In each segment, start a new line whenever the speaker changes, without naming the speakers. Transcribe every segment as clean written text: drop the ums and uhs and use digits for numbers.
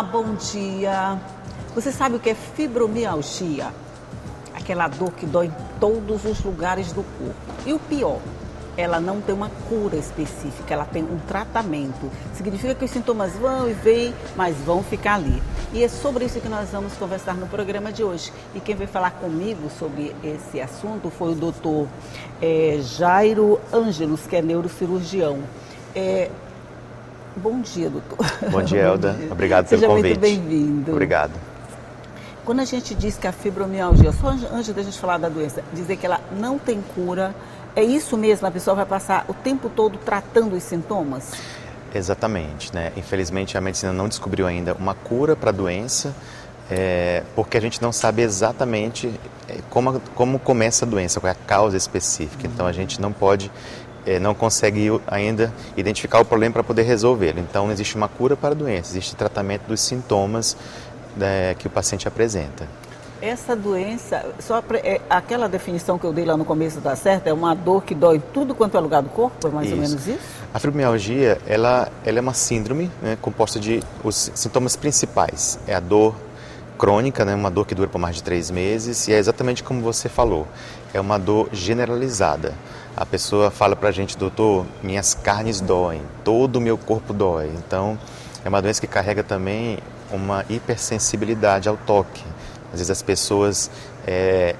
Olá, bom dia. Você sabe o que é fibromialgia? Aquela dor que dói em todos os lugares do corpo. E o pior, ela não tem uma cura específica, ela tem um tratamento. Significa que os sintomas vão e vêm, mas vão ficar ali. E é sobre isso que nós vamos conversar no programa de hoje. E quem veio falar comigo sobre esse assunto foi o doutor Jairo Ângelos, que é neurocirurgião. Bom dia, doutor.
Bom dia, Elda. Obrigado pelo convite.
Seja muito bem-vindo.
Obrigado.
Quando a gente diz que a fibromialgia, só antes da gente falar da doença, dizer que ela não tem cura, é isso mesmo? A pessoa vai passar o tempo todo tratando os sintomas?
Exatamente, né? Infelizmente a medicina não descobriu ainda uma cura para a doença, porque a gente não sabe exatamente como começa a doença, qual é a causa específica. Então a gente não consegue ainda identificar o problema para poder resolvê-lo. Então não existe uma cura para a doença, existe tratamento dos sintomas que o paciente apresenta.
Essa doença, aquela definição que eu dei lá no começo da certa, é uma dor que dói em tudo quanto é lugar do corpo, é mais ou menos isso?
A fibromialgia, ela é uma síndrome, né, composta de os sintomas principais. É a dor crônica, né, uma dor que dura por mais de 3 meses, e é exatamente como você falou, é uma dor generalizada. A pessoa fala pra gente, doutor, minhas carnes doem, todo o meu corpo dói. Então, é uma doença que carrega também uma hipersensibilidade ao toque. Às vezes as pessoas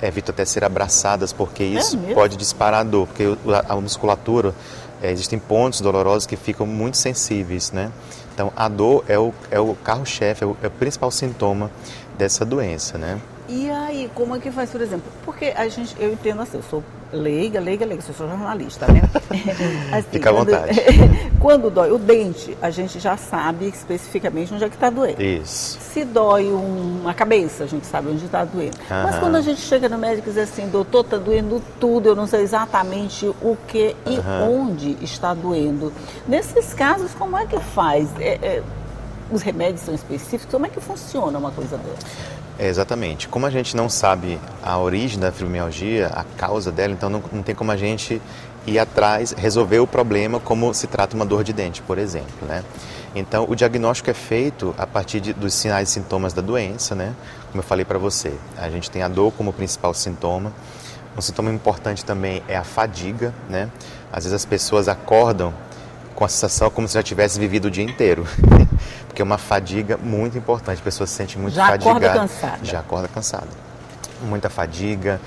evitam até ser abraçadas porque isso pode disparar a dor, porque a musculatura, existem pontos dolorosos que ficam muito sensíveis, né? Então a dor é o carro-chefe, é o principal sintoma dessa doença, né?
E aí, como é que faz, por exemplo? Porque eu entendo assim, eu sou leiga, eu sou jornalista, né? Assim,
fica à vontade.
Quando dói o dente, a gente já sabe especificamente onde é que está doendo.
Isso.
Se dói a cabeça, a gente sabe onde está doendo. Mas quando a gente chega no médico e diz assim, doutor, está doendo tudo, eu não sei exatamente o que e onde está doendo. Nesses casos, como é que faz? Os remédios são específicos? Como é que funciona uma coisa dessa?
Exatamente. Como a gente não sabe a origem da fibromialgia, a causa dela, então não tem como a gente ir atrás, resolver o problema como se trata uma dor de dente, por exemplo, né? Então, o diagnóstico é feito a partir dos sinais e sintomas da doença, né? Como eu falei para você, a gente tem a dor como principal sintoma. Um sintoma importante também é a fadiga, né? Às vezes as pessoas acordam com a sensação como se já tivesse vivido o dia inteiro. Porque é uma fadiga muito importante, a pessoa se sente muito fadigada. Já acorda cansada. Muita fadiga,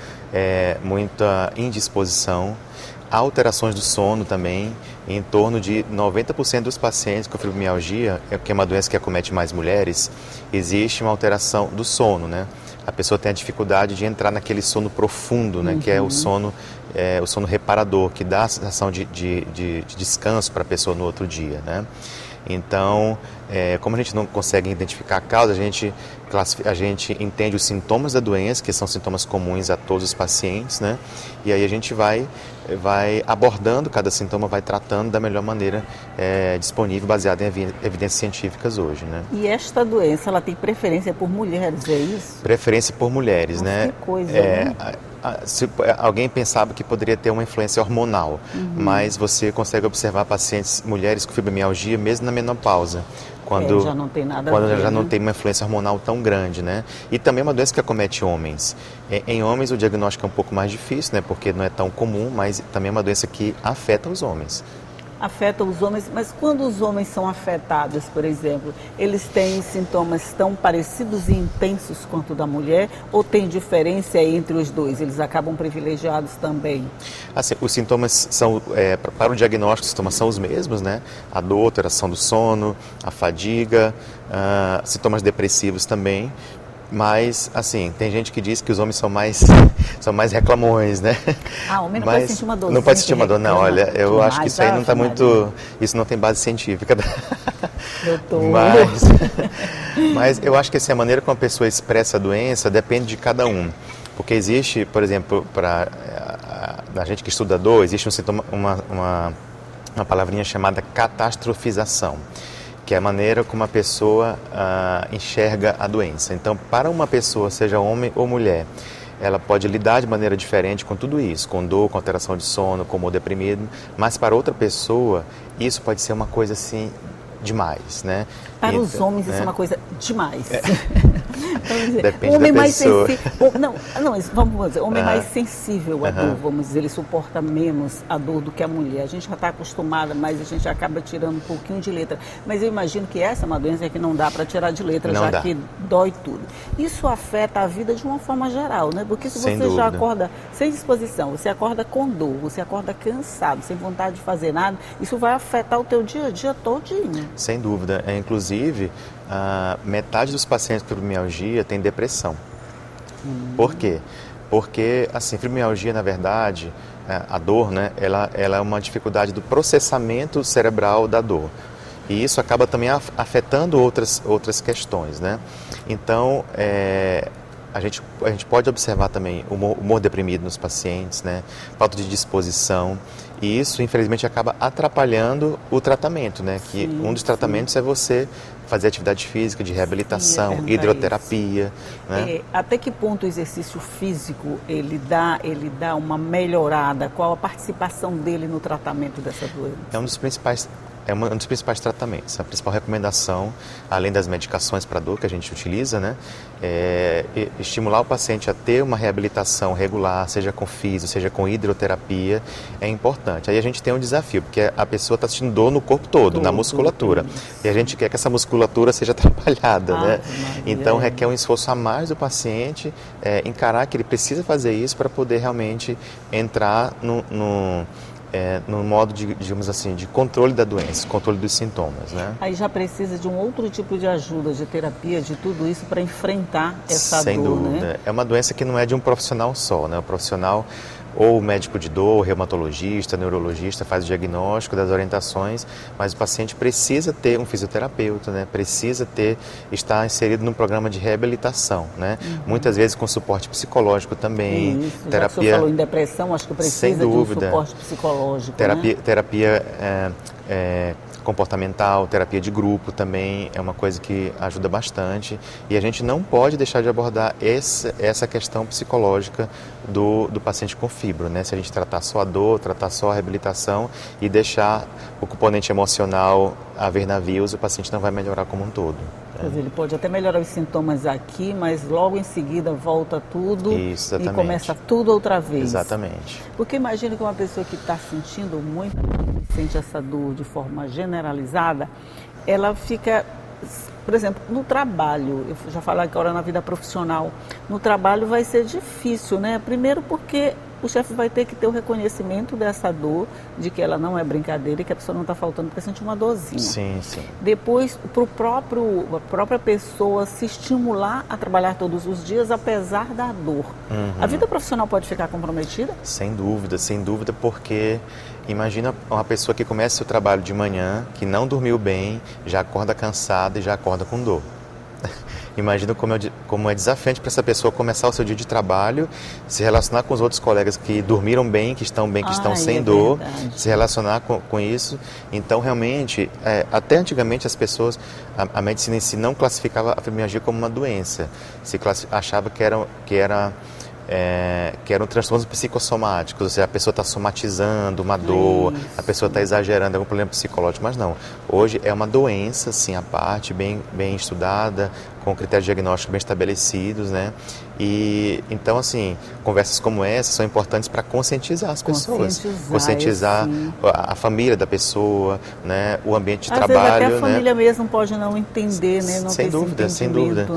muita indisposição, alterações do sono também. Em torno de 90% dos pacientes com fibromialgia, que é uma doença que acomete mais mulheres, existe uma alteração do sono, né? A pessoa tem a dificuldade de entrar naquele sono profundo, né? Que é o sono reparador, que dá a sensação de descanso para a pessoa no outro dia, né? Então, como a gente não consegue identificar a causa, a gente entende os sintomas da doença, que são sintomas comuns a todos os pacientes, né? E aí a gente vai abordando cada sintoma, vai tratando da melhor maneira disponível, baseada em evidências científicas hoje, né?
E esta doença, ela tem preferência por mulheres, é isso?
Preferência por mulheres, né?
Que coisa, né?
Alguém pensava que poderia ter uma influência hormonal, mas você consegue observar pacientes, mulheres com fibromialgia, mesmo na menopausa, quando
já não tem nada
quando
a ver,
já não
né?
tem uma influência hormonal tão grande, né? E também é uma doença que acomete homens. Em homens o diagnóstico é um pouco mais difícil, né? Porque não é tão comum, mas também é uma doença que afeta os homens.
Afeta os homens, mas quando os homens são afetados, por exemplo, eles têm sintomas tão parecidos e intensos quanto o da mulher, ou tem diferença entre os dois? Eles acabam privilegiados também?
Assim, os sintomas são, para o diagnóstico, os sintomas são os mesmos, né? A dor, alteração do sono, a fadiga, sintomas depressivos também. Mas, assim, tem gente que diz que os homens são mais reclamões, né?
O homem não pode sentir uma dor.
Não pode sentir uma dor, não. Olha, eu acho que isso aí não está muito... Isso não tem base científica.
Doutor.
Mas eu acho que assim, a maneira como a pessoa expressa a doença depende de cada um. Porque existe, por exemplo, para a gente que estuda dor, existe um sintoma, uma palavrinha chamada catastrofização, que é a maneira como a pessoa enxerga a doença. Então, para uma pessoa, seja homem ou mulher, ela pode lidar de maneira diferente com tudo isso, com dor, com alteração de sono, com humor deprimido, mas para outra pessoa, isso pode ser uma coisa assim demais, né?
Para os
Então,
homens isso é uma coisa demais. Vamos dizer,
Depende
o homem
da
mais
pessoa.
sensível. Não, vamos dizer, o homem mais sensível à dor, vamos dizer, ele suporta menos a dor do que a mulher. A gente já está acostumada, mas a gente acaba tirando um pouquinho de letra. Mas eu imagino que essa é uma doença que não dá para tirar de letra,
Não
já
dá.
que dói tudo. Isso afeta a vida de uma forma geral, né? Porque se
Sem
você já
dúvida.
acorda sem disposição, você acorda com dor, você acorda cansado, sem vontade de fazer nada, isso vai afetar o teu dia a dia todinho.
Sem dúvida. Inclusive, metade dos pacientes com fibromialgia tem depressão. Por quê? Porque, assim, fibromialgia, na verdade, a dor, né, ela é uma dificuldade do processamento cerebral da dor. E isso acaba também afetando outras questões, né? Então, a gente pode observar também o humor deprimido nos pacientes, né? Falta de disposição. E isso, infelizmente, acaba atrapalhando o tratamento, né? Que um dos tratamentos é você fazer atividade física, de reabilitação, hidroterapia, né?
Até que ponto o exercício físico ele dá uma melhorada? Qual a participação dele no tratamento dessa doença?
É um dos principais tratamentos. A principal recomendação, além das medicações para dor que a gente utiliza, né, é estimular o paciente a ter uma reabilitação regular, seja com físio, seja com hidroterapia, é importante. Aí a gente tem um desafio, porque a pessoa está sentindo dor no corpo todo, na musculatura. E a gente quer que essa musculatura seja trabalhada, né? Então requer um esforço a mais do paciente, encarar que ele precisa fazer isso para poder realmente entrar no modo, digamos assim, de controle da doença, controle dos sintomas, né?
Aí já precisa de um outro tipo de ajuda, de terapia, de tudo isso para enfrentar essa dor,
Sem dúvida.
né?
É uma doença que não é de um profissional só, né? O profissional, ou o médico de dor, reumatologista, neurologista, faz o diagnóstico das orientações, mas o paciente precisa ter um fisioterapeuta, né? Precisa estar inserido num programa de reabilitação, né? Muitas vezes com suporte psicológico também.
Isso, já
terapia.
que o senhor falou em depressão, acho que precisa de um suporte psicológico,
terapia comportamental, terapia de grupo também é uma coisa que ajuda bastante, e a gente não pode deixar de abordar essa questão psicológica do paciente com fibro, né? Se a gente tratar só a dor, tratar só a reabilitação e deixar o componente emocional a ver navios, o paciente não vai melhorar como um todo.
Quer dizer, ele pode até melhorar os sintomas aqui, mas logo em seguida volta tudo.
Isso,
e começa tudo outra vez.
Exatamente.
Porque imagina que uma pessoa que está sentindo muito, sente essa dor de forma generalizada, ela fica, por exemplo, no trabalho, eu já falei agora na vida profissional, no trabalho vai ser difícil, né? Primeiro porque o chefe vai ter que ter o reconhecimento dessa dor, de que ela não é brincadeira e que a pessoa não está faltando porque sente uma dorzinha.
Sim, sim.
Depois, para a própria pessoa se estimular a trabalhar todos os dias, apesar da dor. A vida profissional pode ficar comprometida?
Sem dúvida, porque imagina uma pessoa que começa o trabalho de manhã, que não dormiu bem, já acorda cansada e já acorda com dor. Imagina como é desafiante para essa pessoa começar o seu dia de trabalho, se relacionar com os outros colegas que dormiram bem, que estão sem dor, se relacionar com isso. Então, realmente, até antigamente as pessoas, a medicina em si não classificava a fibromialgia como uma doença, achava que eram transtornos psicossomáticos, ou seja, a pessoa está somatizando uma dor, a pessoa está exagerando algum problema psicológico, mas não. Hoje é uma doença, sim, à parte, bem estudada, com critérios diagnósticos bem estabelecidos, né? E então, assim, conversas como essa são importantes para conscientizar as pessoas, conscientizar a família da pessoa, né? O ambiente de trabalho,
vezes até a
né?
família mesmo pode não entender, né? Não
Sem dúvida,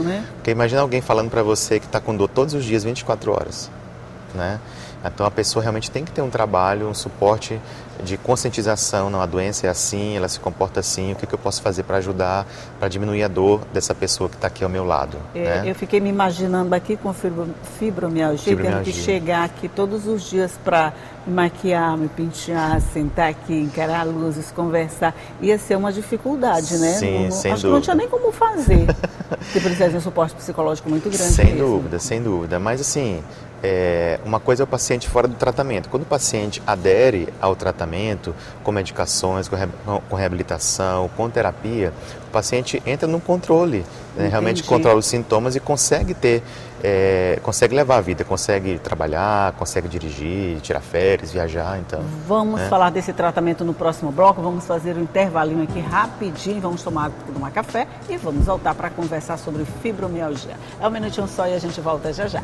né?
Porque imagina alguém falando para você que está com dor todos os dias, 24 horas, né? Então a pessoa realmente tem que ter um trabalho, um suporte de conscientização, não, a doença é assim, ela se comporta assim, o que eu posso fazer para ajudar, para diminuir a dor dessa pessoa que está aqui ao meu lado. Né?
Eu fiquei me imaginando aqui com fibromialgia, tendo que chegar aqui todos os dias para me maquiar, me pentear, sentar aqui, encarar luzes, conversar. Ia ser uma dificuldade, né?
Sim, sem
acho
dúvida.
que não tinha nem como fazer. Você precisa de um suporte psicológico muito grande.
Sem dúvida. Mas assim, uma coisa é o paciente fora do tratamento. Quando o paciente adere ao tratamento, com medicações, com reabilitação, com terapia, o paciente entra num controle, né? Realmente controla os sintomas e consegue consegue levar a vida, consegue trabalhar, consegue dirigir, tirar férias, viajar, então.
Vamos falar desse tratamento no próximo bloco, vamos fazer um intervalinho aqui rapidinho, vamos tomar café e vamos voltar para conversar sobre fibromialgia. É um minutinho só e a gente volta já já.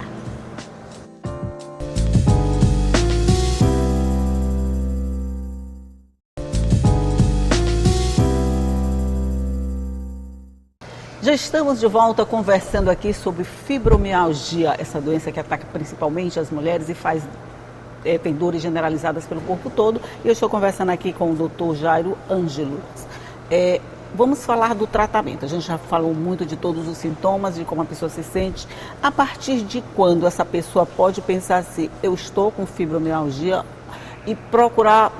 Já estamos de volta conversando aqui sobre fibromialgia, essa doença que ataca principalmente as mulheres e tem dores generalizadas pelo corpo todo. E eu estou conversando aqui com o Dr. Jairo Ângelos. Vamos falar do tratamento. A gente já falou muito de todos os sintomas, de como a pessoa se sente. A partir de quando essa pessoa pode pensar assim, eu estou com fibromialgia, e procurar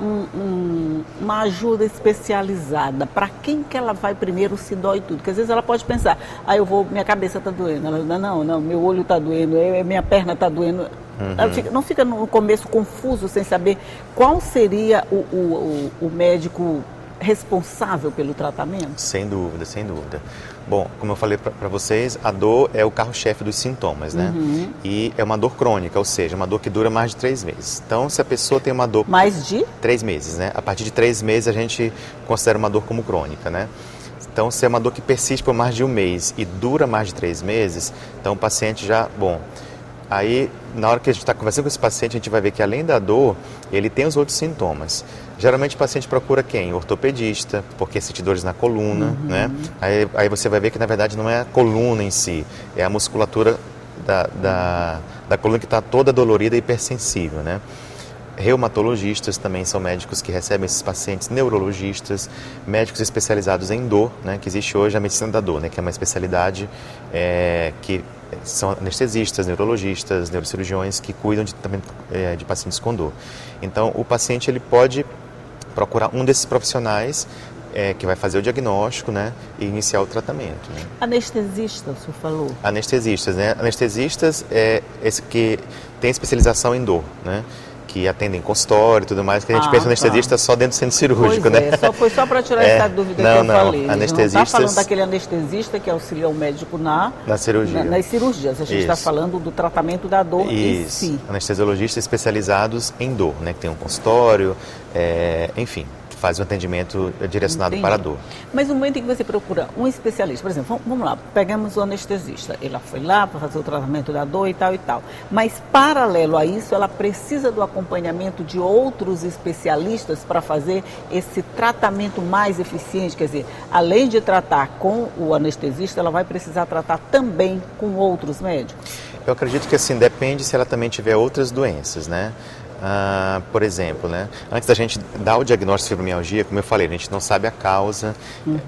uma ajuda especializada? Para quem que ela vai primeiro se dói tudo? Porque às vezes ela pode pensar, minha cabeça está doendo. Ela diz, não, meu olho está doendo, minha perna está doendo. Ela não fica no começo confuso, sem saber qual seria o médico responsável pelo tratamento?
Sem dúvida, sem dúvida. Bom, como eu falei para vocês, a dor é o carro-chefe dos sintomas, né? E é uma dor crônica, ou seja, uma dor que dura mais de 3 meses. Então, se a pessoa tem uma dor...
Mais de?
3 meses, né? A partir de 3 meses a gente considera uma dor como crônica, né? Então, se é uma dor que persiste por mais de 1 mês e dura mais de 3 meses, então o paciente já... Bom, aí, na hora que a gente está conversando com esse paciente, a gente vai ver que além da dor, ele tem os outros sintomas. Geralmente o paciente procura quem? O ortopedista, porque sente dores na coluna, né? Aí você vai ver que na verdade não é a coluna em si, é a musculatura da coluna que está toda dolorida e hipersensível, né? Reumatologistas também são médicos que recebem esses pacientes, neurologistas, médicos especializados em dor, né? Que existe hoje a medicina da dor, né? Que é uma especialidade que são anestesistas, neurologistas, neurocirurgiões que cuidam de pacientes com dor. Então, o paciente ele pode procurar um desses profissionais que vai fazer o diagnóstico, né, e iniciar o tratamento. Né?
Anestesista, o senhor falou?
Anestesistas, né? Anestesistas é esse que tem especialização em dor, né? Que atendem consultório e tudo mais, que a gente pensa no anestesista só dentro do centro cirúrgico,
pois
né?
Foi só para tirar essa dúvida que eu falei.
Anestesistas...
Não está falando daquele anestesista que auxilia o médico nas cirurgias. A gente está falando do tratamento da dor em si.
Anestesiologistas especializados em dor, né? Que tem um consultório, enfim, faz um atendimento direcionado para a dor.
Mas no momento em que você procura um especialista, por exemplo, vamos lá, pegamos o anestesista, ela foi lá para fazer o tratamento da dor e tal, mas paralelo a isso, ela precisa do acompanhamento de outros especialistas para fazer esse tratamento mais eficiente, quer dizer, além de tratar com o anestesista, ela vai precisar tratar também com outros médicos?
Eu acredito que assim, depende se ela também tiver outras doenças, né? Por exemplo, né, antes da gente dar o diagnóstico de fibromialgia, como eu falei, a gente não sabe a causa,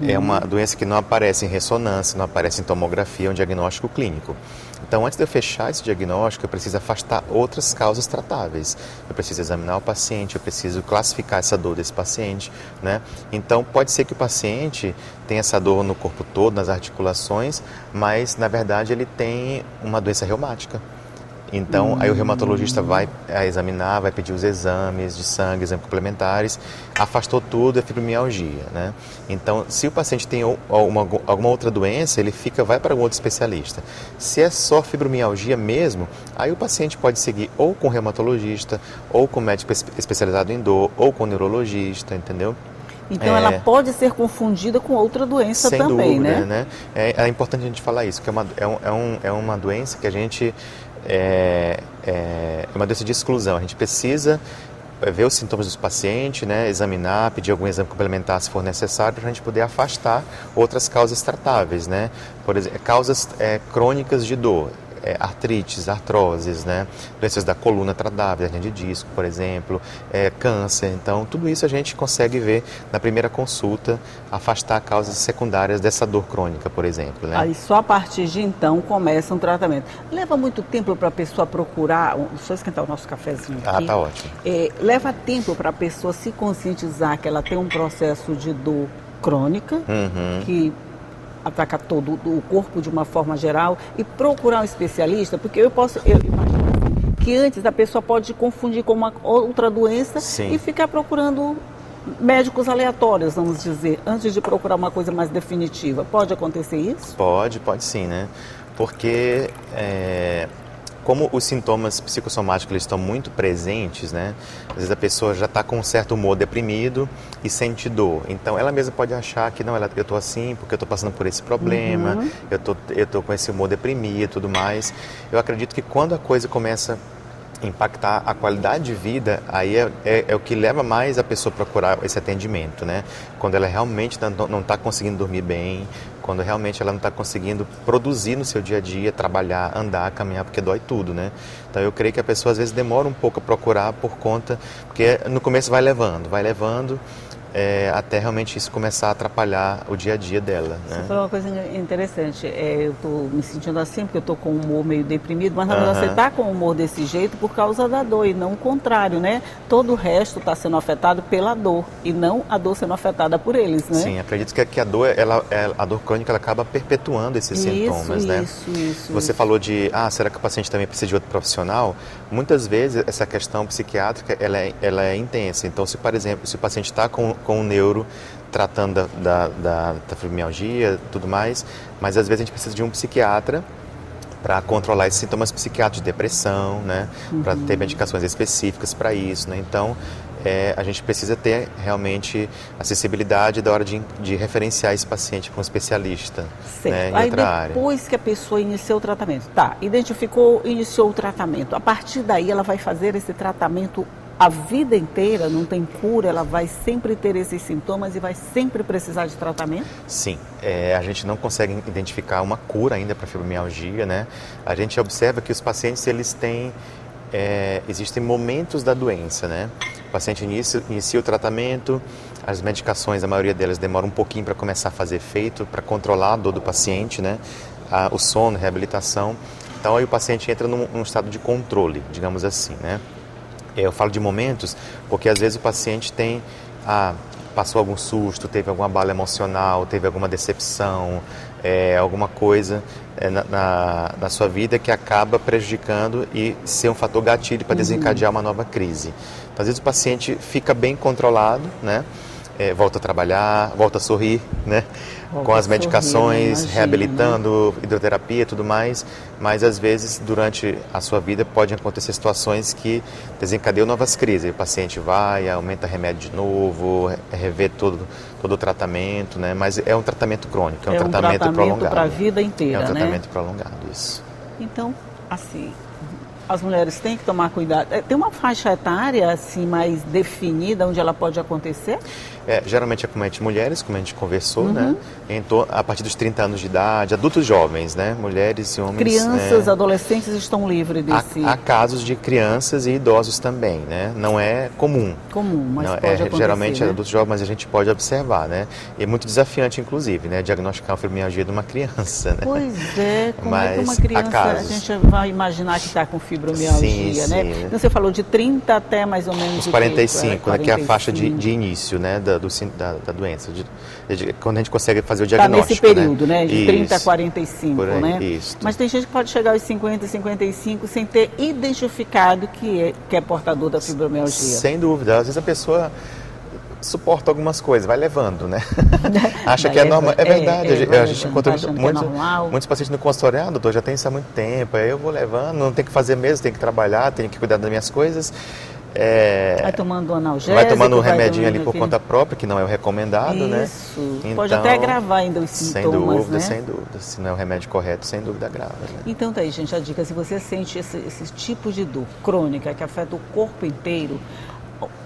é uma doença que não aparece em ressonância, não aparece em tomografia, é um diagnóstico clínico. Então, antes de eu fechar esse diagnóstico, eu preciso afastar outras causas tratáveis. Eu preciso examinar o paciente, eu preciso classificar essa dor desse paciente, né? Então, pode ser que o paciente tenha essa dor no corpo todo, nas articulações, mas, na verdade, ele tem uma doença reumática. Então, aí o reumatologista vai examinar, vai pedir os exames de sangue, exames complementares, afastou tudo, é fibromialgia, né? Então, se o paciente tem alguma outra doença, ele vai para algum outro especialista. Se é só fibromialgia mesmo, aí o paciente pode seguir ou com reumatologista, ou com médico especializado em dor, ou com neurologista, entendeu?
Então ela pode ser confundida com outra doença
sem
também,
dúvida,
né?
É importante a gente falar isso, que é uma doença que a gente... É uma doença de exclusão. A gente precisa ver os sintomas dos pacientes, né, examinar, pedir algum exame complementar se for necessário, para a gente poder afastar outras causas tratáveis, né? Por exemplo, causas crônicas de dor. Artrites, artroses, né? Doenças da coluna tratável, hernia de disco, por exemplo, câncer. Então, tudo isso a gente consegue ver na primeira consulta, afastar causas secundárias dessa dor crônica, por exemplo. Né?
Aí só a partir de então começa um tratamento. Leva muito tempo para a pessoa procurar, deixa eu esquentar o nosso cafezinho aqui.
Tá ótimo.
Leva tempo para a pessoa se conscientizar que ela tem um processo de dor crônica, que ataca todo o corpo de uma forma geral, e procurar um especialista, porque eu imagino que antes a pessoa pode confundir com uma outra doença.
Sim.
E ficar procurando médicos aleatórios, vamos dizer, antes de procurar uma coisa mais definitiva. Pode acontecer isso?
Pode sim, né? Porque como os sintomas psicossomáticos eles estão muito presentes, né? Às vezes a pessoa já está com um certo humor deprimido e sente dor. Então ela mesma pode achar que não, eu estou assim porque eu estou passando por esse problema, eu tô com esse humor deprimido e tudo mais. Eu acredito que quando a coisa começa a impactar a qualidade de vida, aí é o que leva mais a pessoa a procurar esse atendimento, né? Quando ela realmente não está conseguindo dormir bem, quando realmente ela não está conseguindo produzir no seu dia a dia, trabalhar, andar, caminhar, porque dói tudo, né? Então eu creio que a pessoa às vezes demora um pouco a procurar por conta, porque no começo vai levando, até realmente isso começar a atrapalhar o dia a dia dela, né?
Você falou uma coisa interessante, eu estou me sentindo assim porque eu estou com o humor meio deprimido, mas na verdade você está com o humor desse jeito por causa da dor e não o contrário, né? Todo o resto está sendo afetado pela dor e não a dor sendo afetada por eles, né?
Sim, acredito que a dor, a dor crônica ela acaba perpetuando esses sintomas, né? Você falou de, será que o paciente também precisa de outro profissional? Muitas vezes essa questão psiquiátrica ela é intensa, então se, por exemplo, se o paciente está com o neuro tratando da fibromialgia e tudo mais, mas às vezes a gente precisa de um psiquiatra para controlar esses sintomas psiquiátricos de depressão, né? Para ter medicações específicas para isso, né? Então, a gente precisa ter realmente acessibilidade da hora de referenciar esse paciente para um especialista, né, em outra área.
Depois que a pessoa iniciou o tratamento, identificou, iniciou o tratamento, a partir daí ela vai fazer esse tratamento a vida inteira, não tem cura, ela vai sempre ter esses sintomas e vai sempre precisar de tratamento?
Sim, a gente não consegue identificar uma cura ainda para a fibromialgia, né? A gente observa que os pacientes, eles têm, existem momentos da doença, né? O paciente inicia o tratamento, as medicações, a maioria delas demora um pouquinho para começar a fazer efeito, para controlar a dor do paciente, né? O sono, a reabilitação. Então aí o paciente entra num estado de controle, digamos assim, né? Eu falo de momentos porque às vezes o paciente passou algum susto, teve alguma abalo emocional, teve alguma decepção, alguma coisa na sua vida que acaba prejudicando e ser um fator gatilho para desencadear uma nova crise. Então, às vezes o paciente fica bem controlado, né? Volta a trabalhar, volta a sorrir, né? Com as medicações, reabilitando, né? Hidroterapia e tudo mais, mas às vezes durante a sua vida podem acontecer situações que desencadeiam novas crises. O paciente vai, aumenta remédio de novo, revê todo o tratamento, né? Mas é um tratamento crônico, é um tratamento prolongado.
Para a vida inteira,
né? É um tratamento
né?
prolongado, isso.
Então, assim, as mulheres têm que tomar cuidado. Tem uma faixa etária assim mais definida onde ela pode acontecer?
Geralmente acometente mulheres, como a gente conversou, né? A partir dos 30 anos de idade, adultos jovens, né? Mulheres e homens.
Crianças, adolescentes estão livres desse...
Há casos de crianças e idosos também, né? Não é comum.
Mas pode acontecer,
geralmente,
né?
adultos jovens, mas a gente pode observar, né? E é muito desafiante, inclusive, né? Diagnosticar uma fibromialgia de uma criança, né?
Pois é, como é que uma criança, a gente vai imaginar que está com fibromialgia, né?
Sim.
Então você falou de 30 até mais ou menos...
Os 45, né? Que é a faixa de início, né? Da doença, quando a gente consegue fazer o diagnóstico.
Está nesse período, né? De 30 a 45,
aí,
né?
Isso.
Mas tem gente que pode chegar aos 50, 55 sem ter identificado que é portador da fibromialgia. Sem
dúvida. Às vezes a pessoa suporta algumas coisas, vai levando, né? Acha que é normal. É verdade. A gente encontra muitos pacientes no consultório, doutor, já tem isso há muito tempo, aí eu vou levando, não tem que fazer mesmo, tem que trabalhar, tenho que cuidar das minhas coisas.
Vai tomando um analgésico.
Vai tomando um remedinho ali por conta própria, que não é o recomendado, né?
Isso. Então, pode até agravar ainda os sintomas, né?
Sem dúvida. Se não é o remédio correto, sem dúvida agrava. Né?
Então tá aí, gente, a dica. Se você sente esse tipo de dor crônica que afeta o corpo inteiro,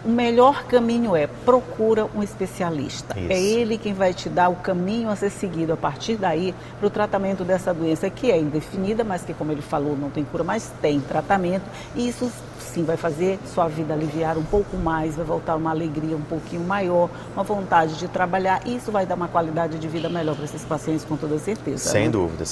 o melhor caminho procura um especialista.
Isso.
É ele quem vai te dar o caminho a ser seguido a partir daí para o tratamento dessa doença que é indefinida, mas que, como ele falou, não tem cura, mas tem tratamento. E isso sim vai fazer sua vida aliviar um pouco mais, vai voltar uma alegria um pouquinho maior, uma vontade de trabalhar. E isso vai dar uma qualidade de vida melhor para esses pacientes, com toda certeza.
Sem dúvida,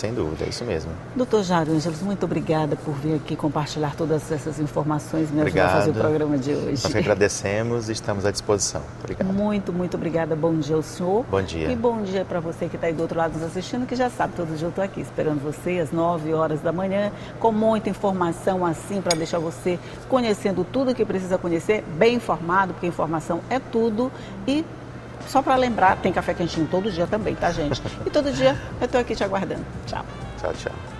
é isso mesmo.
Doutor Jairo Ângelos, muito obrigada por vir aqui compartilhar todas essas informações e me ajudar a fazer o programa de hoje.
agradecemos e estamos à disposição. Obrigado.
Muito, muito obrigada. Bom dia ao senhor.
Bom dia.
E bom dia para você que está aí do outro lado nos assistindo, que já sabe, todo dia eu estou aqui esperando você às 9 horas da manhã, com muita informação assim, para deixar você conhecendo tudo que precisa conhecer, bem informado, porque informação é tudo. E só para lembrar, tem café quentinho todo dia também, tá, gente? E todo dia eu estou aqui te aguardando. Tchau.
Tchau, tchau.